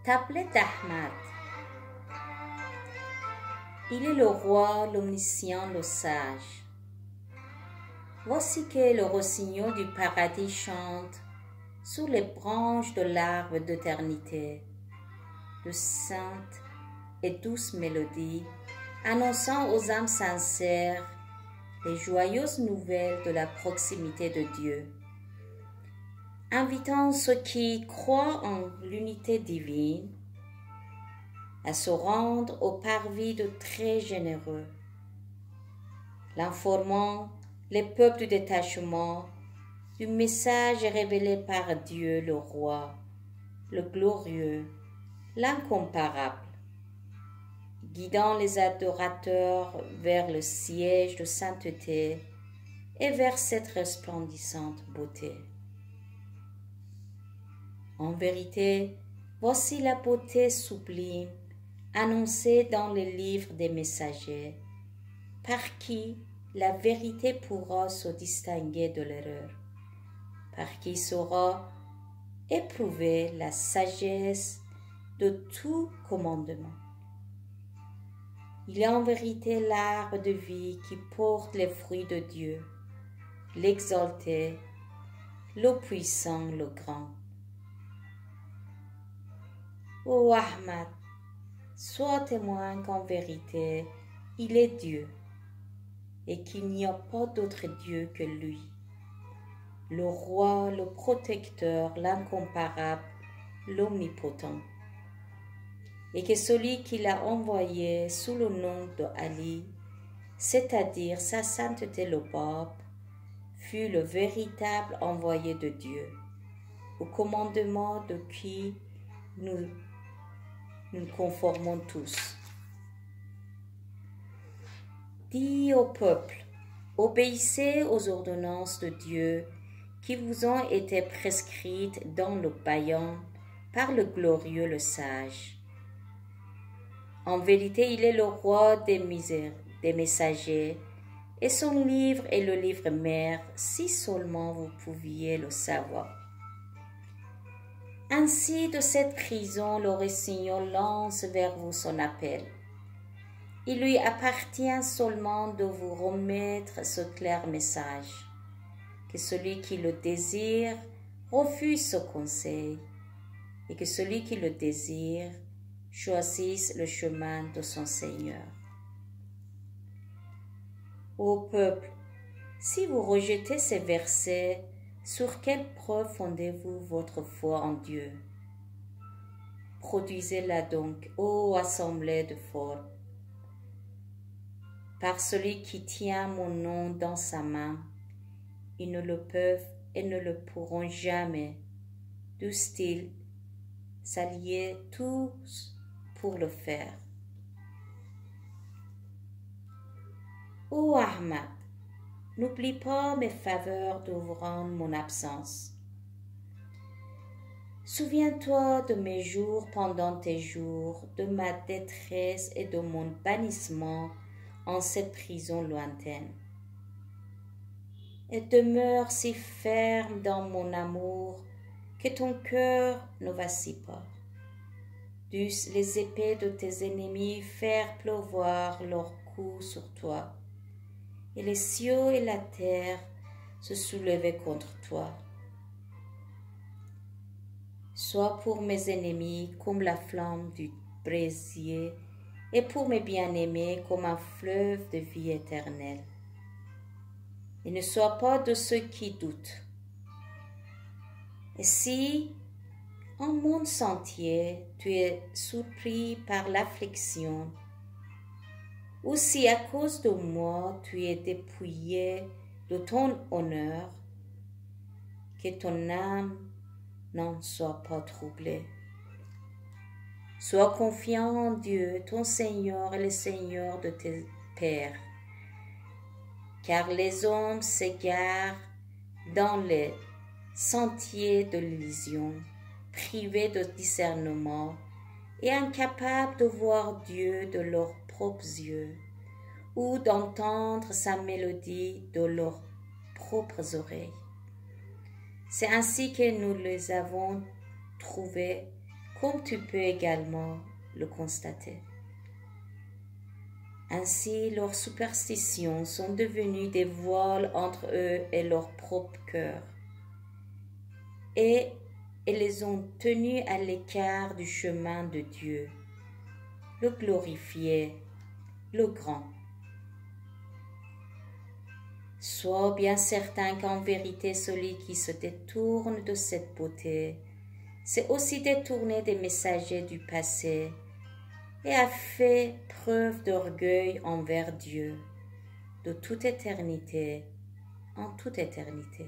Tablette d'Ahmad. Il est le roi, l'omniscient, le sage. Voici que le rossignol du paradis chante sous les branches de l'arbre d'éternité, de saintes et douces mélodies, annonçant aux âmes sincères les joyeuses nouvelles de la proximité de Dieu, invitant ceux qui croient en l'unité divine à se rendre au parvis de très généreux, l'informant les peuples du détachement du message révélé par Dieu le roi, le glorieux, l'incomparable, guidant les adorateurs vers le siège de sainteté et vers cette resplendissante beauté. En vérité, voici la beauté sublime annoncée dans les livres des messagers, par qui la vérité pourra se distinguer de l'erreur, par qui saura éprouver la sagesse de tout commandement. Il est en vérité l'arbre de vie qui porte les fruits de Dieu, l'exalté, le puissant, le grand. Ô Ahmad, sois témoin qu'en vérité, il est Dieu et qu'il n'y a pas d'autre Dieu que lui, le roi, le protecteur, l'incomparable, l'omnipotent, et que celui qui l'a envoyé sous le nom de Ali, c'est-à-dire sa sainteté le pape, fut le véritable envoyé de Dieu, au commandement de qui nous conformons tous. Dis au peuple, obéissez aux ordonnances de Dieu qui vous ont été prescrites dans le Bayan par le glorieux, le sage. En vérité, il est le roi des messagers, et son livre est le livre mère, si seulement vous pouviez le savoir. Ainsi, de cette prison, le rossignol lance vers vous son appel. Il lui appartient seulement de vous remettre ce clair message, que celui qui le désire refuse ce conseil, et que celui qui le désire choisisse le chemin de son Seigneur. Ô peuple, si vous rejetez ces versets, sur quelle preuve fondez-vous votre foi en Dieu? Produisez-la donc, ô assemblée de forts. Par celui qui tient mon nom dans sa main, ils ne le peuvent et ne le pourront jamais, dussent-ils s'allier tous pour le faire. Ô Ahmad, n'oublie pas mes faveurs durant mon absence. Souviens-toi de mes jours pendant tes jours, de ma détresse et de mon bannissement en cette prison lointaine. Et demeure si ferme dans mon amour que ton cœur ne vacille pas. Dussent les épées de tes ennemis faire pleuvoir leurs coups sur toi, et les cieux et la terre se soulever contre toi. Sois pour mes ennemis comme la flamme du brasier, et pour mes bien-aimés comme un fleuve de vie éternelle. Et ne sois pas de ceux qui doutent. Et si, en mon sentier, tu es surpris par l'affliction, ou si à cause de moi tu es dépouillé de ton honneur, que ton âme n'en soit pas troublée. Sois confiant en Dieu, ton Seigneur et le Seigneur de tes pères, car les hommes s'égarent dans les sentiers de l'illusion, privés de discernement et incapables de voir Dieu de leurs propres yeux ou d'entendre sa mélodie de leurs propres oreilles. C'est ainsi que nous les avons trouvés comme tu peux également le constater. Ainsi, leurs superstitions sont devenues des voiles entre eux et leur propre cœur, et elles les ont tenus à l'écart du chemin de Dieu, le glorifié, le grand. Sois bien certain qu'en vérité celui qui se détourne de cette beauté s'est aussi détourné des messagers du passé et a fait preuve d'orgueil envers Dieu de toute éternité en toute éternité.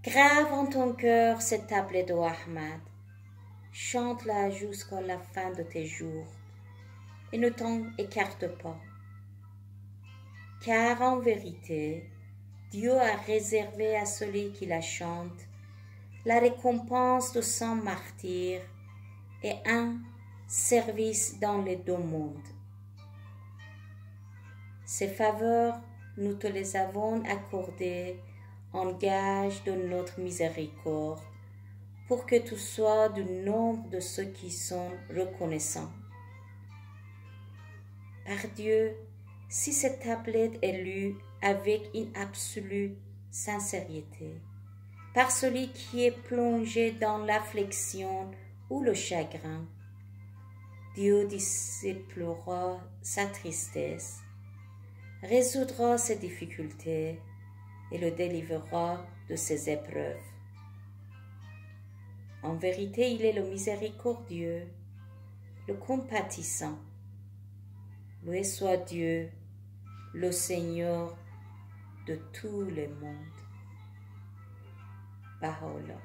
Grave en ton cœur cette tablette de Ahmad, chante-la jusqu'à la fin de tes jours et ne t'en écarte pas. Car en vérité, Dieu a réservé à celui qui la chante la récompense de 100 martyrs et un service dans les 2 mondes. Ces faveurs, nous te les avons accordées en gage de notre miséricorde, pour que tu sois du nombre de ceux qui sont reconnaissants. Par Dieu, si cette tablette est lue avec une absolue sincérité, par celui qui est plongé dans l'affliction ou le chagrin, Dieu dissipera sa tristesse, résoudra ses difficultés et le délivrera de ses épreuves. En vérité, il est le miséricordieux, le compatissant. Loué soit Dieu, le Seigneur de tous les mondes. Baha'u'llah.